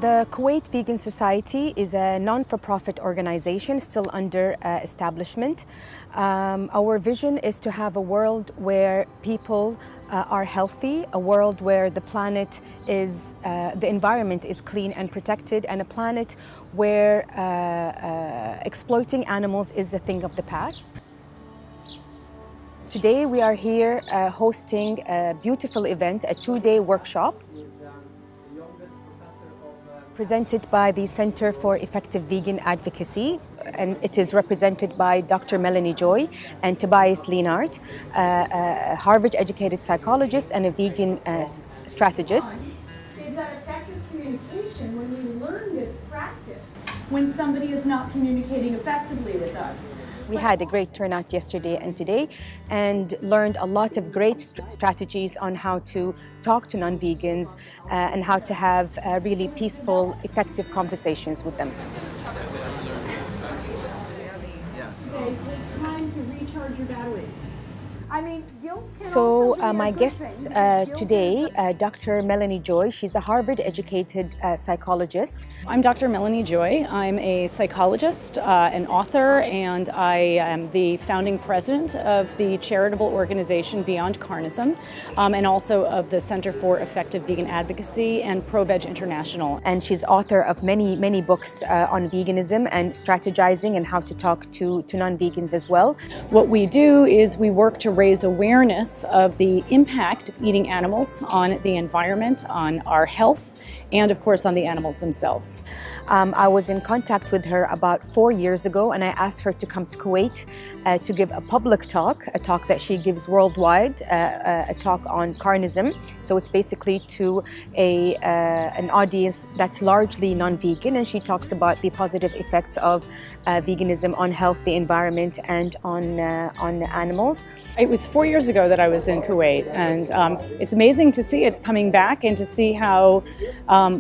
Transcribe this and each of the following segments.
The Kuwait Vegan Society is a non-for-profit organization still under establishment. Our vision is to have a world where people are healthy, a world where the planet is, the environment is clean and protected, and a planet where exploiting animals is a thing of the past. Today we are here hosting a beautiful event, a two-day workshop presented by the Center for Effective Vegan Advocacy, and it is represented by Dr. Melanie Joy and Tobias Lienhardt, a Harvard-educated psychologist and a vegan strategist. Is that effective communication when we learn this practice, when somebody is not communicating effectively with us? We had a great turnout yesterday and today and learned a lot of great strategies on how to talk to non-vegans and how to have really peaceful, effective conversations with them. Okay, take time to recharge your batteries. I mean, guilt can So also be my a good guests thing, because guilt today, is Dr. Melanie Joy, she's a Harvard-educated psychologist. I'm Dr. Melanie Joy. I'm a psychologist, an author, and I am the founding president of the charitable organization Beyond Carnism, and also of the Center for Effective Vegan Advocacy and Pro-Veg International. And she's author of many books on veganism and strategizing and how to talk to non-vegans as well. What we do is we work to raise awareness of the impact of eating animals on the environment, on our health, and of course on the animals themselves. I was in contact with her about 4 years ago, and I asked her to come to Kuwait to give a public talk, a talk that she gives worldwide, a talk on carnism. So it's basically to an audience that's largely non-vegan, and she talks about the positive effects of veganism on health, the environment, and on animals. It was 4 years ago that I was in Kuwait, and it's amazing to see it coming back and to see how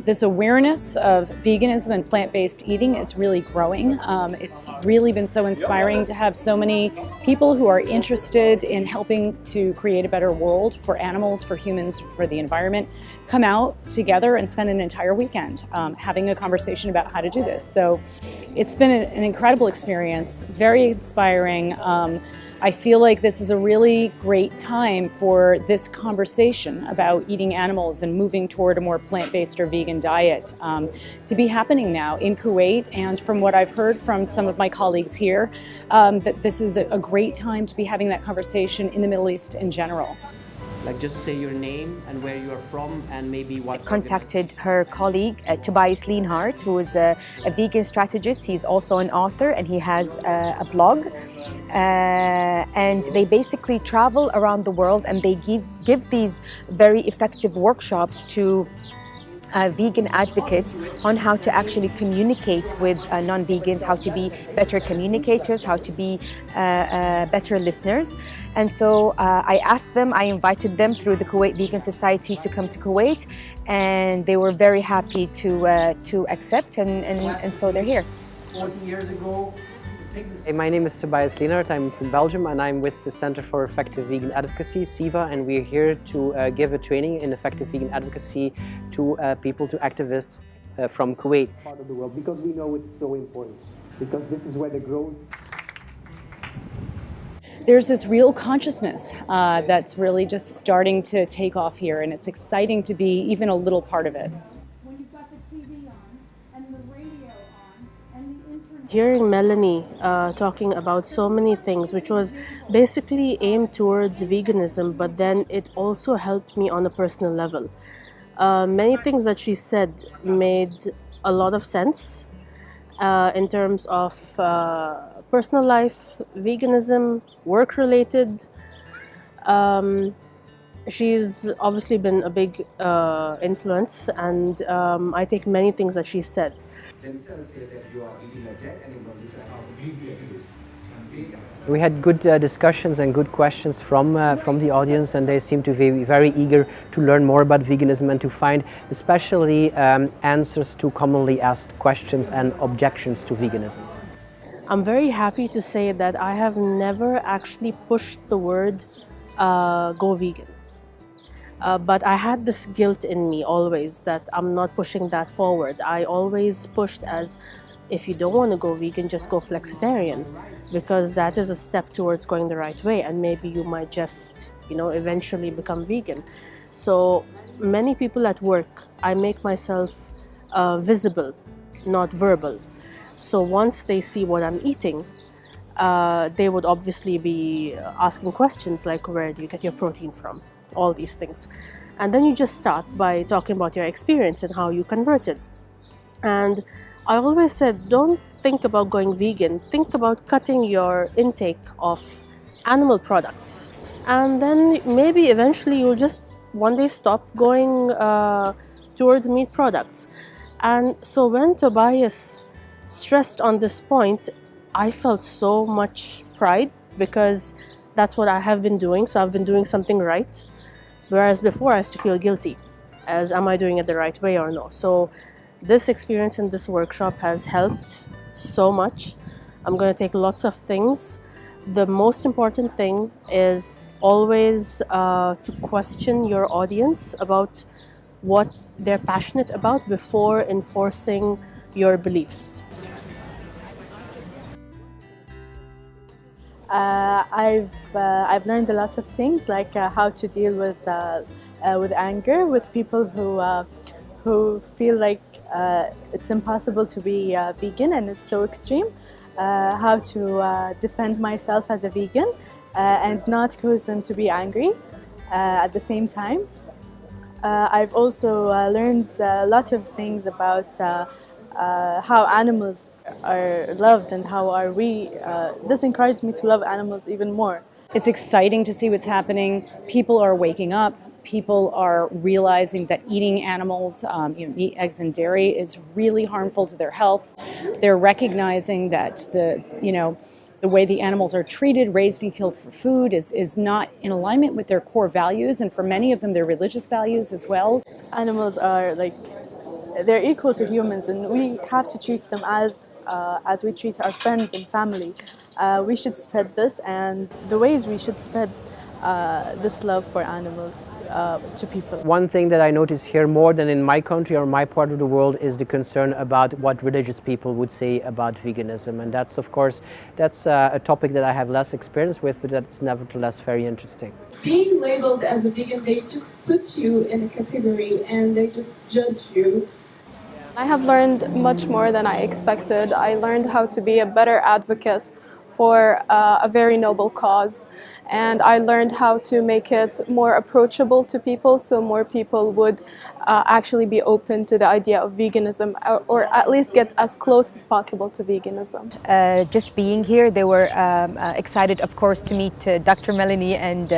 this awareness of veganism and plant-based eating is really growing. It's really been so inspiring to have so many people who are interested in helping to create a better world for animals, for humans, for the environment, come out together and spend an entire weekend having a conversation about how to do this. So it's been an incredible experience, very inspiring. I feel like this is a really great time for this conversation about eating animals and moving toward a more plant-based or vegan diet to be happening now in Kuwait, and from what I've heard from some of my colleagues here, that this is a great time to be having that conversation in the Middle East in general. Like just say your name and where you are from and maybe what... I contacted her colleague, Tobias Lienhardt, who is a vegan strategist. He's also an author and he has a blog. And they basically travel around the world and they give these very effective workshops to vegan advocates on how to actually communicate with non-vegans, how to be better communicators, how to be better listeners. And so I asked them, I invited them through the Kuwait Vegan Society to come to Kuwait, and they were very happy to accept, and so they're here. 40 years ago. Hey, my name is Tobias Lienhardt. I'm from Belgium and I'm with the Center for Effective Vegan Advocacy, CEVA, and we're here to give a training in effective vegan advocacy to people, to activists from Kuwait. Part of the world, because we know it's so important, because this is where the growth... There's this real consciousness that's really just starting to take off here, and it's exciting to be even a little part of it. when you've got the TV on and the radio on and the internet. Hearing Melanie talking about so many things, which was basically aimed towards veganism, but then it also helped me on a personal level. Many things that she said made a lot of sense in terms of personal life, veganism, work-related. She's obviously been a big influence, and I take many things that she said. We had good discussions and good questions from the audience, and they seem to be very eager to learn more about veganism and to find especially answers to commonly asked questions and objections to veganism. I'm very happy to say that I have never actually pushed the word go vegan. But I had this guilt in me always that I'm not pushing that forward. I always pushed as, if you don't want to go vegan, just go flexitarian, because that is a step towards going the right way, and maybe you might just, eventually become vegan. So many people at work, I make myself visible, not verbal. So once they see what I'm eating, they would obviously be asking questions like, where do you get your protein from? All these things. And then you just start by talking about your experience and how you converted. And I always said, don't think about going vegan, think about cutting your intake of animal products. And then maybe eventually you'll just one day stop going towards meat products. And so when Tobias stressed on this point, I felt so much pride, because that's what I have been doing. So I've been doing something right. Whereas before I used to feel guilty as, am I doing it the right way or no? So this experience in this workshop has helped so much. I'm going to take lots of things. The most important thing is always to question your audience about what they're passionate about before enforcing your beliefs. I've learned a lot of things, like how to deal with anger with people who feel like it's impossible to be vegan and it's so extreme. How to defend myself as a vegan and not cause them to be angry at the same time. I've also learned a lot of things about how animals are loved and how are we. This encouraged me to love animals even more. It's exciting to see what's happening. People are waking up. People are realizing that eating animals, meat, eggs, and dairy is really harmful to their health. They're recognizing that the way the animals are treated, raised and killed for food is not in alignment with their core values, and for many of them, their religious values as well. Animals are they're equal to humans, and we have to treat them as we treat our friends and family. We should spread this, and the ways we should spread this love for animals to people. One thing that I notice here more than in my country or my part of the world is the concern about what religious people would say about veganism, and that's of course a topic that I have less experience with, but that's nevertheless very interesting. Being labeled as a vegan, they just put you in a category and they just judge you. I have learned much more than I expected. I learned how to be a better advocate for a very noble cause, and I learned how to make it more approachable to people, so more people would actually be open to the idea of veganism, or at least get as close as possible to veganism. Just being here, they were excited, of course, to meet Dr. Melanie and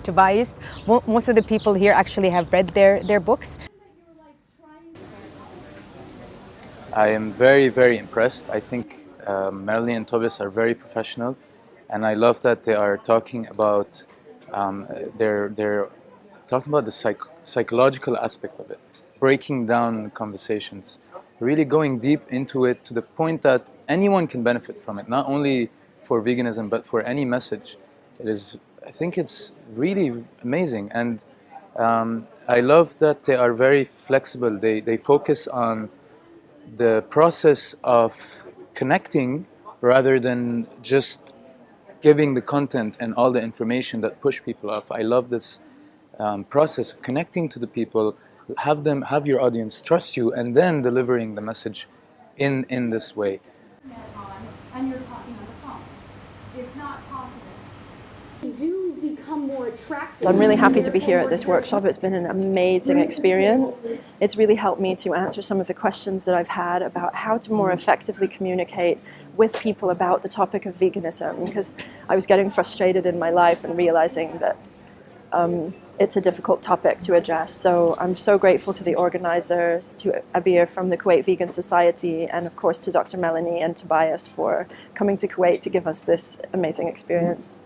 Tobias. Most of the people here actually have read their books. I am very, very impressed. I think Melanie and Tobias are very professional, and I love that they are talking about they're talking about the psychological aspect of it, breaking down conversations, really going deep into it to the point that anyone can benefit from it, not only for veganism but for any message. I think it's really amazing, and I love that they are very flexible. They focus on the process of connecting rather than just giving the content and all the information that push people off. I love this process of connecting to the people, have your audience trust you, and then delivering the message in this way. And you're talking on the phone. It's not possible. You do become more attractive. I'm really happy to be here at this workshop. It's been an amazing experience. It's really helped me to answer some of the questions that I've had about how to more effectively communicate with people about the topic of veganism, because I was getting frustrated in my life and realizing that it's a difficult topic to address. So I'm so grateful to the organizers, to Abir from the Kuwait Vegan Society, and of course to Dr. Melanie and Tobias for coming to Kuwait to give us this amazing experience.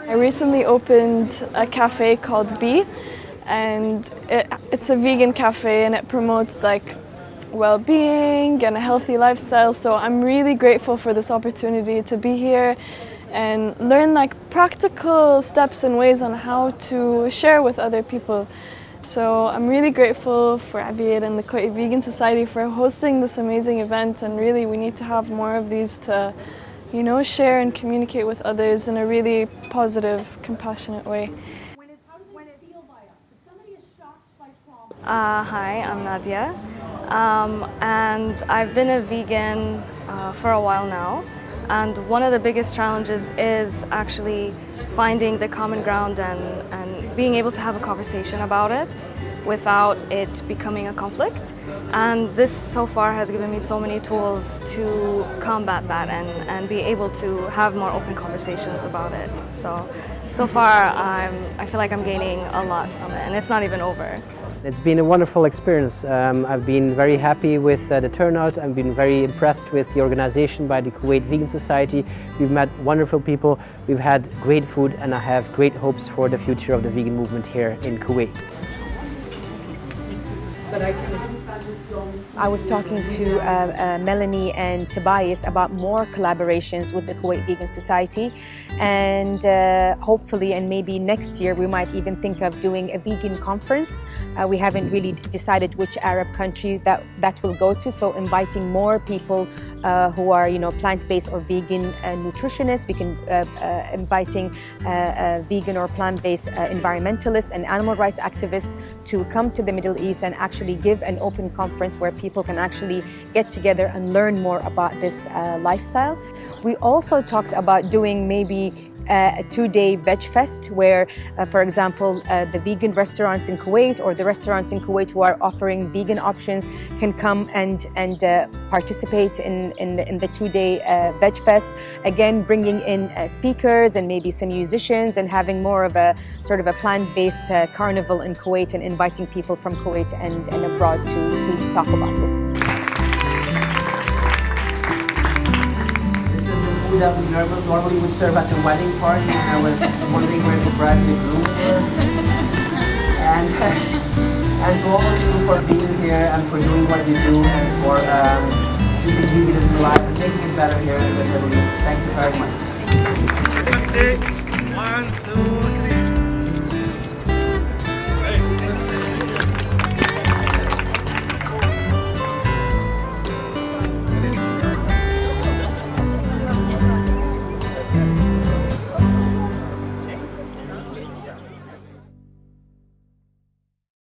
I recently opened a cafe called Bee, and it's a vegan cafe, and it promotes well-being and a healthy lifestyle. So I'm really grateful for this opportunity to be here and learn like practical steps and ways on how to share with other people. So I'm really grateful for Abid and the Kuwait Vegan Society for hosting this amazing event, and really we need to have more of these to, you know, share and communicate with others in a really positive, compassionate way. Hi, I'm Nadia, and I've been a vegan for a while now, and one of the biggest challenges is actually finding the common ground and being able to have a conversation about it without it becoming a conflict. And this so far has given me so many tools to combat that and be able to have more open conversations about it. So far I feel like I'm gaining a lot from it, and it's not even over. It's been a wonderful experience. I've been very happy with the turnout. I've been very impressed with the organization by the Kuwait Vegan Society. We've met wonderful people, we've had great food, and I have great hopes for the future of the vegan movement here in Kuwait. I was talking to Melanie and Tobias about more collaborations with the Kuwait Vegan Society, and hopefully and maybe next year we might even think of doing a vegan conference. We haven't really decided which Arab country that will go to, so inviting more people who are, you know, plant-based or vegan nutritionists. We can inviting vegan or plant-based environmentalists and animal rights activists to come to the Middle East and actually give an open conference where people can actually get together and learn more about this lifestyle. We also talked about doing maybe a 2-day veg fest where, for example, the vegan restaurants in Kuwait or the restaurants in Kuwait who are offering vegan options can come and participate in the 2-day veg fest. Again, bringing in speakers and maybe some musicians and having more of a sort of a plant-based carnival in Kuwait and inviting people from Kuwait and abroad to talk about it. That we normally would serve at the wedding party, and I was wondering where the bride and the groom were. And to all of you for being here and for doing what you do and for keeping veganism alive and making it better here in the Middle East. Thank you very much. 1, 2,